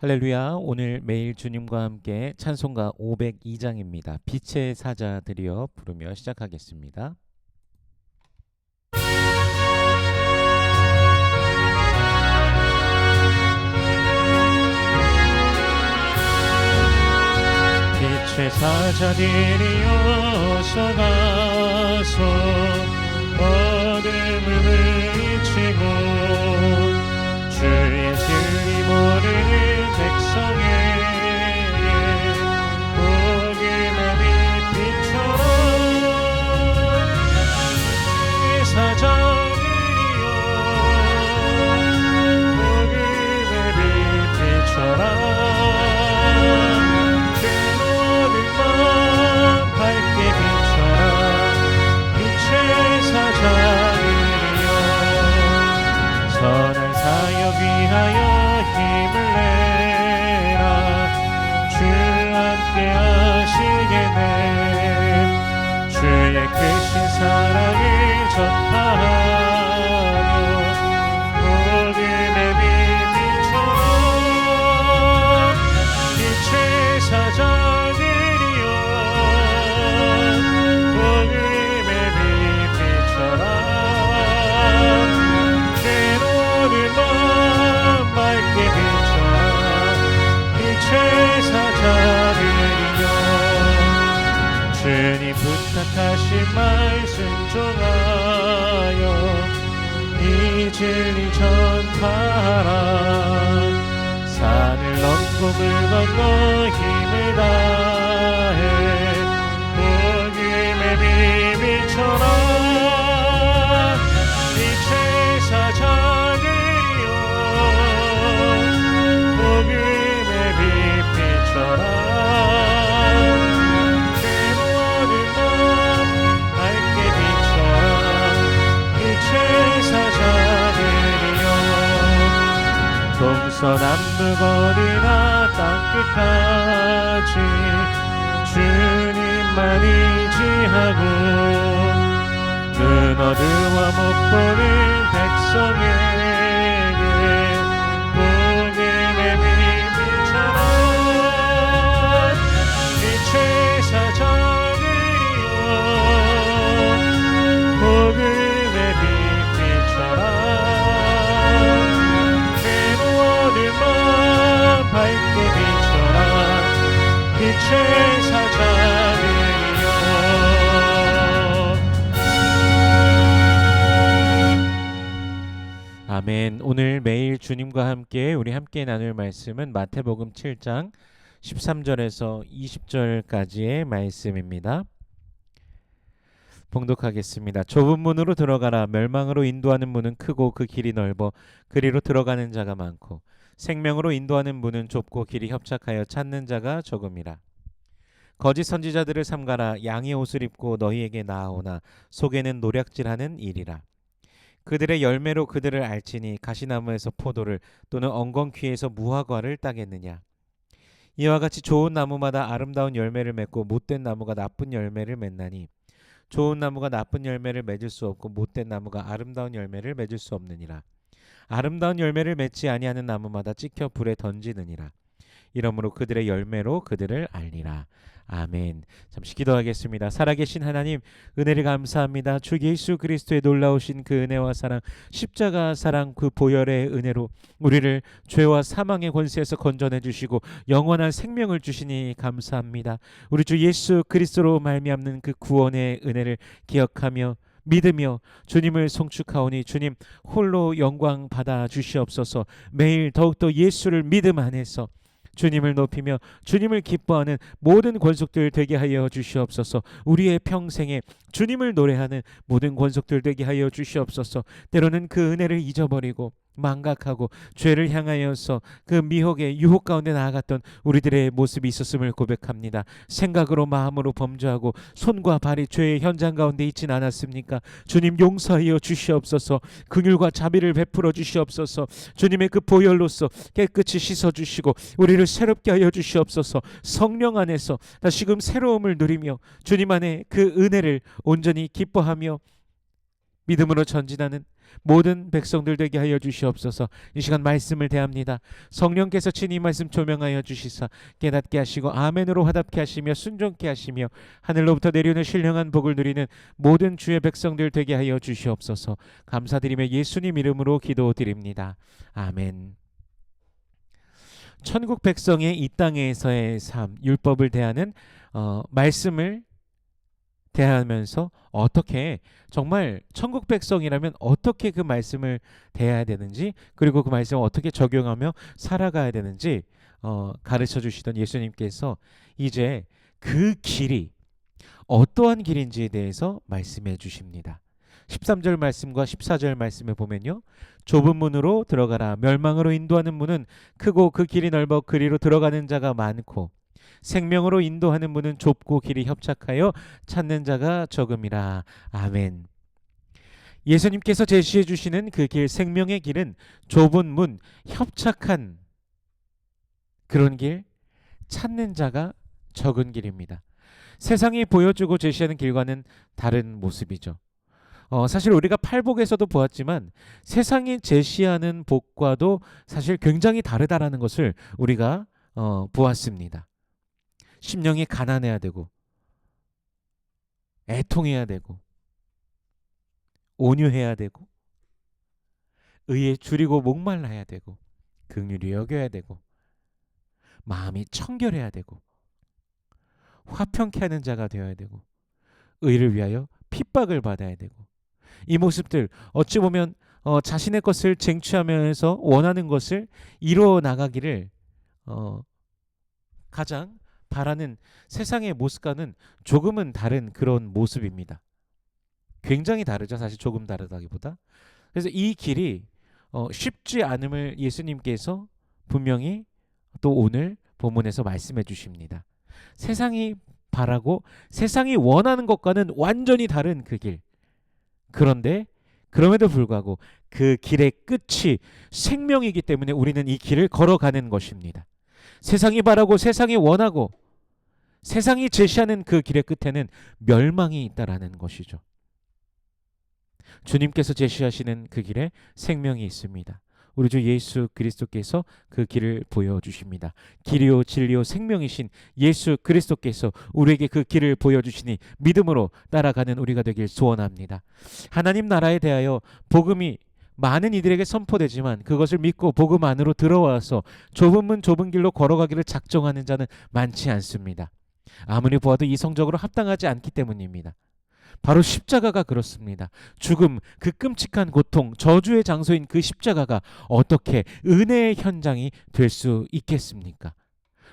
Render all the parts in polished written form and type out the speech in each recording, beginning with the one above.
할렐루야. 오늘 매일 주님과 함께 찬송가 502장입니다. 빛의 사자들이여 부르며 시작하겠습니다. 빛의 사자들이여 서가서 어둠을 물리치고 주의 진리 모르는 백성에게 복음의 빛처럼 사자들이여 복음의 빛처럼 그 모든 맘 밝게 비춰라 빛의 사자들이여 선한 사역 위하여 힘을 내라 주 함께 하시겠네 주의 크신 사랑을 전파하며 복음의 빛처럼 빛의 사자들이여 복음의 빛처럼 괴로운 맘 밝게 비춰라 빛의 사자들이여 주님 부탁하신 말씀 종하여 이 진리 전파하라 산을 넘고 물 건너 힘을 다해 복음의 빛처럼 빛의 사자들이여 복음의 빛처럼 괴로워진 맘 밝게 비춰라 빛의 사자들이여 동서남북 어디나 땅끝까지 주님만 의지하고 눈 어두워 못 보는 백성에게 복음의 빛처럼 빛의 사자들이여 복음의 빛처럼 괴로워진 맘 밝게 비춰라 빛의 사자들이여 아멘. 오늘 매일 주님과 함께 우리 함께 나눌 말씀은 마태복음 7장 13절에서 20절까지의 말씀입니다. 봉독하겠습니다. 좁은 문으로 들어가라. 멸망으로 인도하는 문은 크고 그 길이 넓어 그리로 들어가는 자가 많고 생명으로 인도하는 문은 좁고 길이 협착하여 찾는 자가 적음이라. 거짓 선지자들을 삼가라. 양의 옷을 입고 너희에게 나아오나 속에는 노략질하는 일이라. 그들의 열매로 그들을 알지니 가시나무에서 포도를 또는 엉겅퀴에서 무화과를 따겠느냐. 이와 같이 좋은 나무마다 아름다운 열매를 맺고 못된 나무가 나쁜 열매를 맺나니 좋은 나무가 나쁜 열매를 맺을 수 없고 못된 나무가 아름다운 열매를 맺을 수 없느니라. 아름다운 열매를 맺지 아니하는 나무마다 찍혀 불에 던지느니라. 이러므로 그들의 열매로 그들을 알리라. 아멘. 잠시 기도하겠습니다. 살아계신 하나님, 은혜를 감사합니다. 주 예수 그리스도의 놀라우신 그 은혜와 사랑, 십자가 사랑 그 보혈의 은혜로 우리를 죄와 사망의 권세에서 건져내 주시고 영원한 생명을 주시니 감사합니다. 우리 주 예수 그리스도로 말미암는 그 구원의 은혜를 기억하며 믿으며 주님을 송축하오니 주님 홀로 영광 받아 주시옵소서. 매일 더욱더 예수를 믿음 안에서 주님을 높이며 주님을 기뻐하는 모든 권속들 되게 하여 주시옵소서. 우리의 평생에 주님을 노래하는 모든 권속들 되게 하여 주시옵소서. 때로는 그 은혜를 잊어버리고 망각하고 죄를 향하여서 그 미혹의 유혹 가운데 나아갔던 우리들의 모습이 있었음을 고백합니다. 생각으로 마음으로 범죄하고 손과 발이 죄의 현장 가운데 있진 않았습니까? 주님 용서하여 주시옵소서. 긍휼과 자비를 베풀어 주시옵소서. 주님의 그 보혈로서 깨끗이 씻어주시고 우리를 새롭게 하여 주시옵소서. 성령 안에서 다시금 새로움을 누리며 주님 안에 그 은혜를 온전히 기뻐하며 믿음으로 전진하는 모든 백성들 되게 하여 주시옵소서. 이 시간 말씀을 대합니다. 성령께서 친히 말씀 조명하여 주시사 깨닫게 하시고 아멘으로 화답케 하시며 순종케 하시며 하늘로부터 내려오는 신령한 복을 누리는 모든 주의 백성들 되게 하여 주시옵소서. 감사드리며 예수님 이름으로 기도드립니다. 아멘. 천국 백성의 이 땅에서의 삶, 율법을 대하는 말씀을 대하면서 어떻게, 정말 천국 백성이라면 어떻게 그 말씀을 대해야 되는지, 그리고 그 말씀을 어떻게 적용하며 살아가야 되는지 가르쳐 주시던 예수님께서 이제 그 길이 어떠한 길인지에 대해서 말씀해 주십니다. 13절 말씀과 14절 말씀에 보면요, 좁은 문으로 들어가라. 멸망으로 인도하는 문은 크고 그 길이 넓어 그리로 들어가는 자가 많고 생명으로 인도하는 문은 좁고 길이 협착하여 찾는 자가 적음이라. 아멘. 예수님께서 제시해 주시는 그 길, 생명의 길은 좁은 문, 협착한 그런 길, 찾는 자가 적은 길입니다. 세상이 보여주고 제시하는 길과는 다른 모습이죠. 사실 우리가 팔복에서도 보았지만 세상이 제시하는 복과도 사실 굉장히 다르다라는 것을 우리가 보았습니다. 심령이 가난해야 되고 애통해야 되고 온유해야 되고 의에 줄이고 목말라야 되고 긍휼히 여겨야 되고 마음이 청결해야 되고 화평케 하는 자가 되어야 되고 의를 위하여 핍박을 받아야 되고, 이 모습들 어찌 보면 자신의 것을 쟁취하면서 원하는 것을 이루어 나가기를 가장 바라는 세상의 모습과는 조금은 다른 그런 모습입니다. 굉장히 다르죠. 사실 조금 다르다기보다. 그래서 이 길이 쉽지 않음을 예수님께서 분명히 또 오늘 본문에서 말씀해 주십니다. 세상이 바라고 세상이 원하는 것과는 완전히 다른 그 길. 그런데 그럼에도 불구하고 그 길의 끝이 생명이기 때문에 우리는 이 길을 걸어가는 것입니다. 세상이 바라고 세상이 원하고 세상이 제시하는 그 길의 끝에는 멸망이 있다라는 것이죠. 주님께서 제시하시는 그 길에 생명이 있습니다. 우리 주 예수 그리스도께서 그 길을 보여주십니다. 길이요 진리요 생명이신 예수 그리스도께서 우리에게 그 길을 보여주시니 믿음으로 따라가는 우리가 되길 소원합니다. 하나님 나라에 대하여 복음이 많은 이들에게 선포되지만 그것을 믿고 복음 안으로 들어와서 좁은 문 좁은 길로 걸어가기를 작정하는 자는 많지 않습니다. 아무리 보아도 이성적으로 합당하지 않기 때문입니다. 바로 십자가가 그렇습니다. 죽음, 그 끔찍한 고통, 저주의 장소인 그 십자가가 어떻게 은혜의 현장이 될 수 있겠습니까?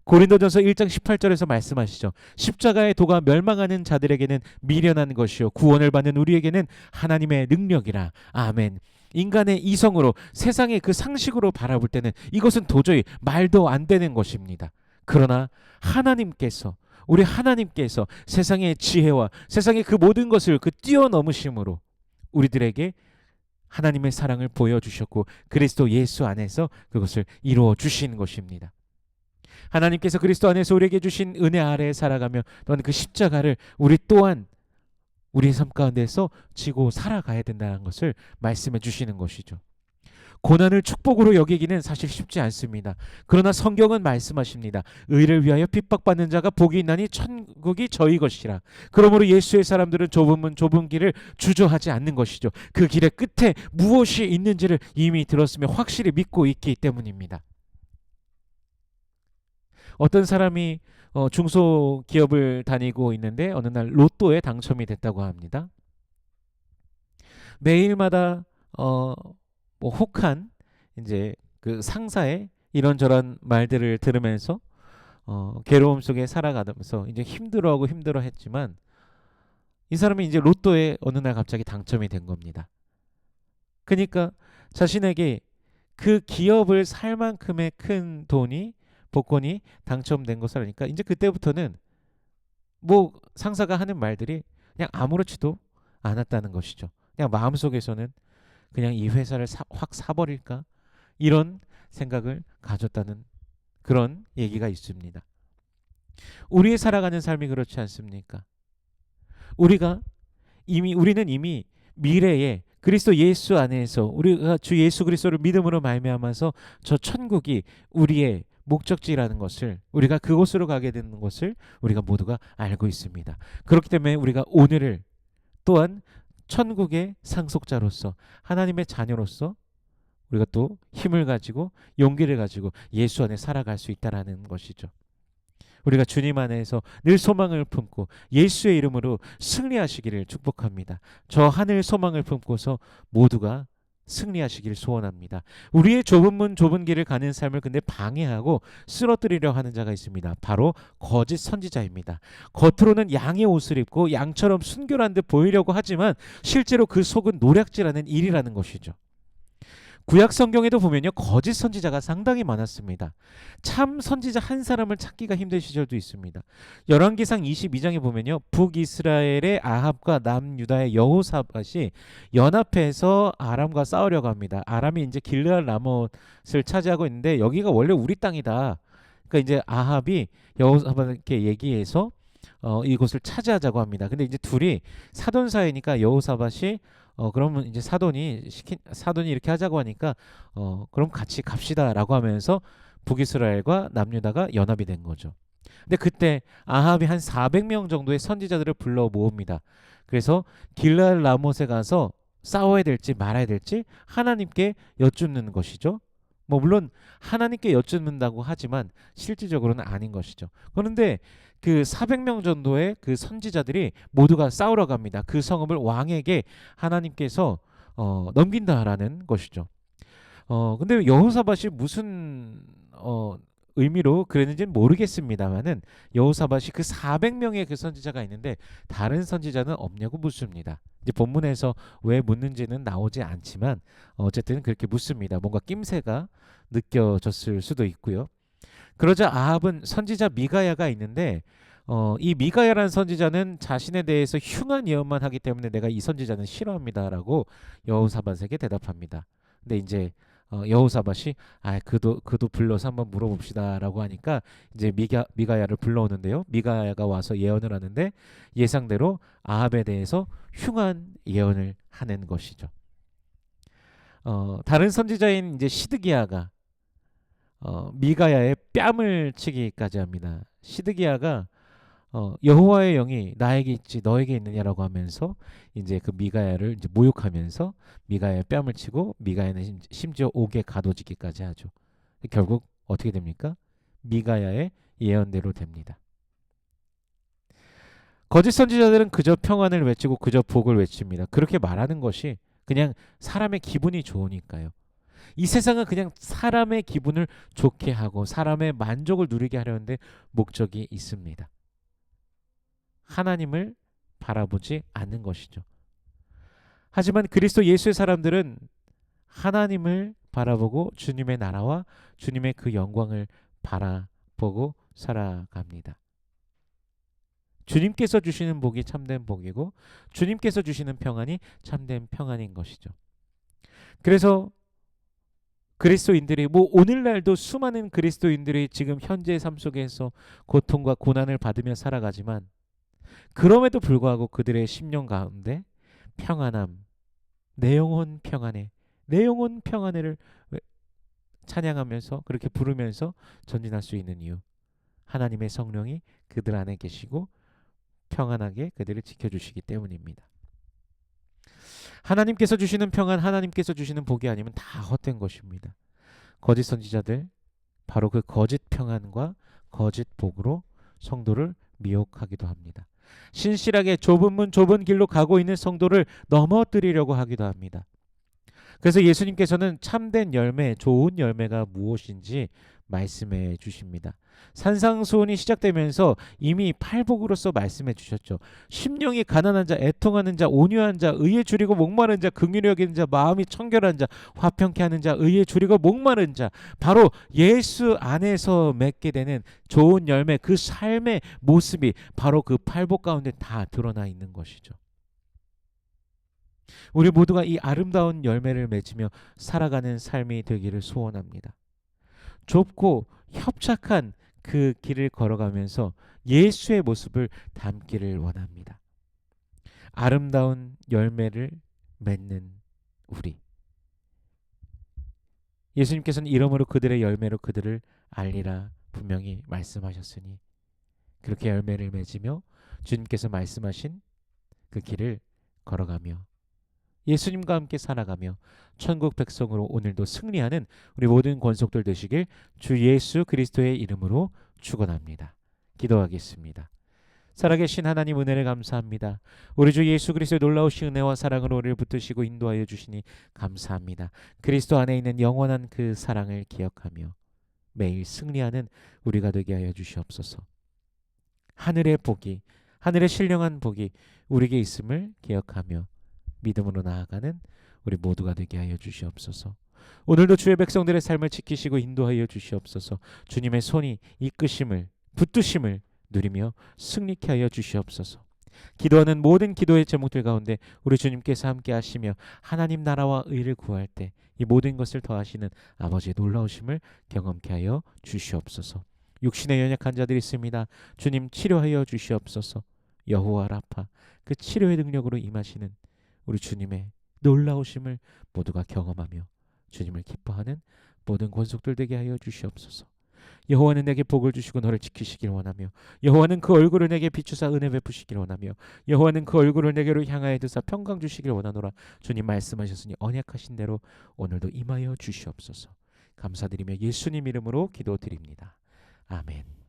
고린도전서 1장 18절에서 말씀하시죠. 십자가의 도가 멸망하는 자들에게는 미련한 것이요 구원을 받는 우리에게는 하나님의 능력이라. 아멘. 인간의 이성으로 세상의 그 상식으로 바라볼 때는 이것은 도저히 말도 안 되는 것입니다. 그러나 하나님께서, 우리 하나님께서 세상의 지혜와 세상의 그 모든 것을 그 뛰어넘으심으로 우리들에게 하나님의 사랑을 보여주셨고 그리스도 예수 안에서 그것을 이루어 주신 것입니다. 하나님께서 그리스도 안에서 우리에게 주신 은혜 아래에 살아가며 또한 그 십자가를 우리 또한 우리의 삶 가운데서 지고 살아가야 된다는 것을 말씀해 주시는 것이죠. 고난을 축복으로 여기기는 사실 쉽지 않습니다. 그러나 성경은 말씀하십니다. 의를 위하여 핍박받는 자가 복이 있나니 천국이 저희 것이라. 그러므로 예수의 사람들은 좁은 문 좁은 길을 주저하지 않는 것이죠. 그 길의 끝에 무엇이 있는지를 이미 들었으며 확실히 믿고 있기 때문입니다. 어떤 사람이 중소기업을 다니고 있는데 어느 날 로또에 당첨이 됐다고 합니다. 매일마다 혹한 이제 그 상사의 이런저런 말들을 들으면서 괴로움 속에 살아가면서 이제 힘들어했지만 이 사람이 이제 로또에 어느 날 갑자기 당첨이 된 겁니다. 그러니까 자신에게 그 기업을 살 만큼의 큰 복권이 당첨된 것을 하니까 이제 그때부터는 뭐 상사가 하는 말들이 그냥 아무렇지도 않았다는 것이죠. 그냥 마음속에서는 그냥 이 회사를 확 사버릴까? 이런 생각을 가졌다는 그런 얘기가 있습니다. 우리의 살아가는 삶이 그렇지 않습니까? 우리는 이미 미래에 그리스도 예수 안에서 우리가 주 예수 그리스도를 믿음으로 말미암아서 저 천국이 우리의 목적지라는 것을, 우리가 그곳으로 가게 되는 것을 우리가 모두가 알고 있습니다. 그렇기 때문에 우리가 오늘을 또한 천국의 상속자로서, 하나님의 자녀로서 우리가 또 힘을 가지고 용기를 가지고 예수 안에 살아갈 수 있다라는 것이죠. 우리가 주님 안에서 늘 소망을 품고 예수의 이름으로 승리하시기를 축복합니다. 저 하늘 소망을 품고서 모두가 승리하시기를 소원합니다. 우리의 좁은 문 좁은 길을 가는 삶을 근데 방해하고 쓰러뜨리려 하는 자가 있습니다. 바로 거짓 선지자입니다. 겉으로는 양의 옷을 입고 양처럼 순결한 듯 보이려고 하지만 실제로 그 속은 노략질하는 일이라는 것이죠. 구약 성경에도 보면요, 거짓 선지자가 상당히 많았습니다. 참 선지자 한 사람을 찾기가 힘든 시절도 있습니다. 열왕기상 22장에 보면요, 북이스라엘의 아합과 남유다의 여호사밧이 연합해서 아람과 싸우려고 합니다. 아람이 이제 길르앗 라못을 차지하고 있는데 여기가 원래 우리 땅이다. 그러니까 이제 아합이 여호사밧에게 얘기해서 이곳을 차지하자고 합니다. 근데 이제 둘이 사돈 사이니까 여호사밧이 그러면 이제 사돈이 이렇게 하자고 하니까 그럼 같이 갑시다라고 하면서 북이스라엘과 남유다가 연합이 된 거죠. 근데 그때 아합이 한 400명 정도의 선지자들을 불러 모읍니다. 그래서 길르앗 라못에 가서 싸워야 될지 말아야 될지 하나님께 여쭙는 것이죠. 뭐 물론 하나님께 여쭙는다고 하지만 실질적으로는 아닌 것이죠. 그런데 그 400명 정도의 그 선지자들이 모두가 싸우러 갑니다. 그 성읍을 왕에게 하나님께서 넘긴다라는 것이죠. 근데 여호사밧이 무슨 의미로 그랬는지는 모르겠습니다만은 여호사밧이 그 400명의 그 선지자가 있는데 다른 선지자는 없냐고 묻습니다. 이제 본문에서 왜 묻는지는 나오지 않지만 어쨌든 그렇게 묻습니다. 뭔가 낌새가 느껴졌을 수도 있고요. 그러자 아합은 선지자 미가야가 있는데 이 미가야라는 선지자는 자신에 대해서 흉한 예언만 하기 때문에 내가 이 선지자는 싫어합니다라고 여호사밧에게 대답합니다. 근데 이제 여호사밧이 그도 불러서 한번 물어봅시다라고 하니까 이제 미가야를 불러오는데요. 미가야가 와서 예언을 하는데 예상대로 아합에 대해서 흉한 예언을 하는 것이죠. 다른 선지자인 이제 시드기야가 미가야의 뺨을 치기까지 합니다. 시드기야가 여호와의 영이 나에게 있지 너에게 있느냐라고 하면서 이제 그 미가야를 이제 모욕하면서 미가야의 뺨을 치고 미가야는 심지어 옥에 가둬지기까지 하죠. 결국 어떻게 됩니까? 미가야의 예언대로 됩니다. 거짓 선지자들은 그저 평안을 외치고 그저 복을 외칩니다. 그렇게 말하는 것이 그냥 사람의 기분이 좋으니까요. 이 세상은 그냥 사람의 기분을 좋게 하고 사람의 만족을 누리게 하려는데 목적이 있습니다. 하나님을 바라보지 않는 것이죠. 하지만 그리스도 예수의 사람들은 하나님을 바라보고 주님의 나라와 주님의 그 영광을 바라보고 살아갑니다. 주님께서 주시는 복이 참된 복이고 주님께서 주시는 평안이 참된 평안인 것이죠. 그래서 그리스도인들이 오늘날도 수많은 그리스도인들이 지금 현재의 삶 속에서 고통과 고난을 받으며 살아가지만 그럼에도 불구하고 그들의 심령 가운데 평안함, 내 영혼 평안해, 내 영혼 평안해를 찬양하면서 그렇게 부르면서 전진할 수 있는 이유, 하나님의 성령이 그들 안에 계시고 평안하게 그들을 지켜주시기 때문입니다. 하나님께서 주시는 평안, 하나님께서 주시는 복이 아니면 다 헛된 것입니다. 거짓 선지자들, 바로 그 거짓 평안과 거짓 복으로 성도를 미혹하기도 합니다. 신실하게 좁은 문 좁은 길로 가고 있는 성도를 넘어뜨리려고 하기도 합니다. 그래서 예수님께서는 참된 열매, 좋은 열매가 무엇인지 말씀해 주십니다. 산상수훈이 시작되면서 이미 팔복으로서 말씀해 주셨죠. 심령이 가난한 자, 애통하는 자, 온유한 자, 의에 줄이고 목마른 자, 긍휼히 여기는 자, 마음이 청결한 자, 화평케 하는 자, 의에 줄이고 목마른 자, 바로 예수 안에서 맺게 되는 좋은 열매, 그 삶의 모습이 바로 그 팔복 가운데 다 드러나 있는 것이죠. 우리 모두가 이 아름다운 열매를 맺으며 살아가는 삶이 되기를 소원합니다. 좁고 협착한 그 길을 걸어가면서 예수의 모습을 담기를 원합니다. 아름다운 열매를 맺는 우리. 예수님께서는 이러므로 그들의 열매로 그들을 알리라 분명히 말씀하셨으니 그렇게 열매를 맺으며 주님께서 말씀하신 그 길을 걸어가며 예수님과 함께 살아가며 천국 백성으로 오늘도 승리하는 우리 모든 권속들 되시길 주 예수 그리스도의 이름으로 축원합니다. 기도하겠습니다. 살아계신 하나님 은혜를 감사합니다. 우리 주 예수 그리스도의 놀라우신 은혜와 사랑으로 우리를 붙드시고 인도하여 주시니 감사합니다. 그리스도 안에 있는 영원한 그 사랑을 기억하며 매일 승리하는 우리가 되게 하여 주시옵소서. 하늘의 복이, 하늘의 신령한 복이 우리에게 있음을 기억하며 믿음으로 나아가는 우리 모두가 되게 하여 주시옵소서. 오늘도 주의 백성들의 삶을 지키시고 인도하여 주시옵소서. 주님의 손이 이끄심을, 붙드심을 누리며 승리케 하여 주시옵소서. 기도하는 모든 기도의 제목들 가운데 우리 주님께서 함께 하시며 하나님 나라와 의를 구할 때 이 모든 것을 더하시는 아버지의 놀라우심을 경험케 하여 주시옵소서. 육신에 연약한 자들이 있습니다. 주님 치료하여 주시옵소서. 여호와 라파 그 치료의 능력으로 임하시는 우리 주님의 놀라우심을 모두가 경험하며 주님을 기뻐하는 모든 권속들 되게 하여 주시옵소서. 여호와는 내게 복을 주시고 너를 지키시길 원하며 여호와는 그 얼굴을 내게 비추사 은혜 베푸시길 원하며 여호와는 그 얼굴을 내게로 향하여 드사 평강 주시길 원하노라. 주님 말씀하셨으니 언약하신 대로 오늘도 임하여 주시옵소서. 감사드리며 예수님 이름으로 기도드립니다. 아멘.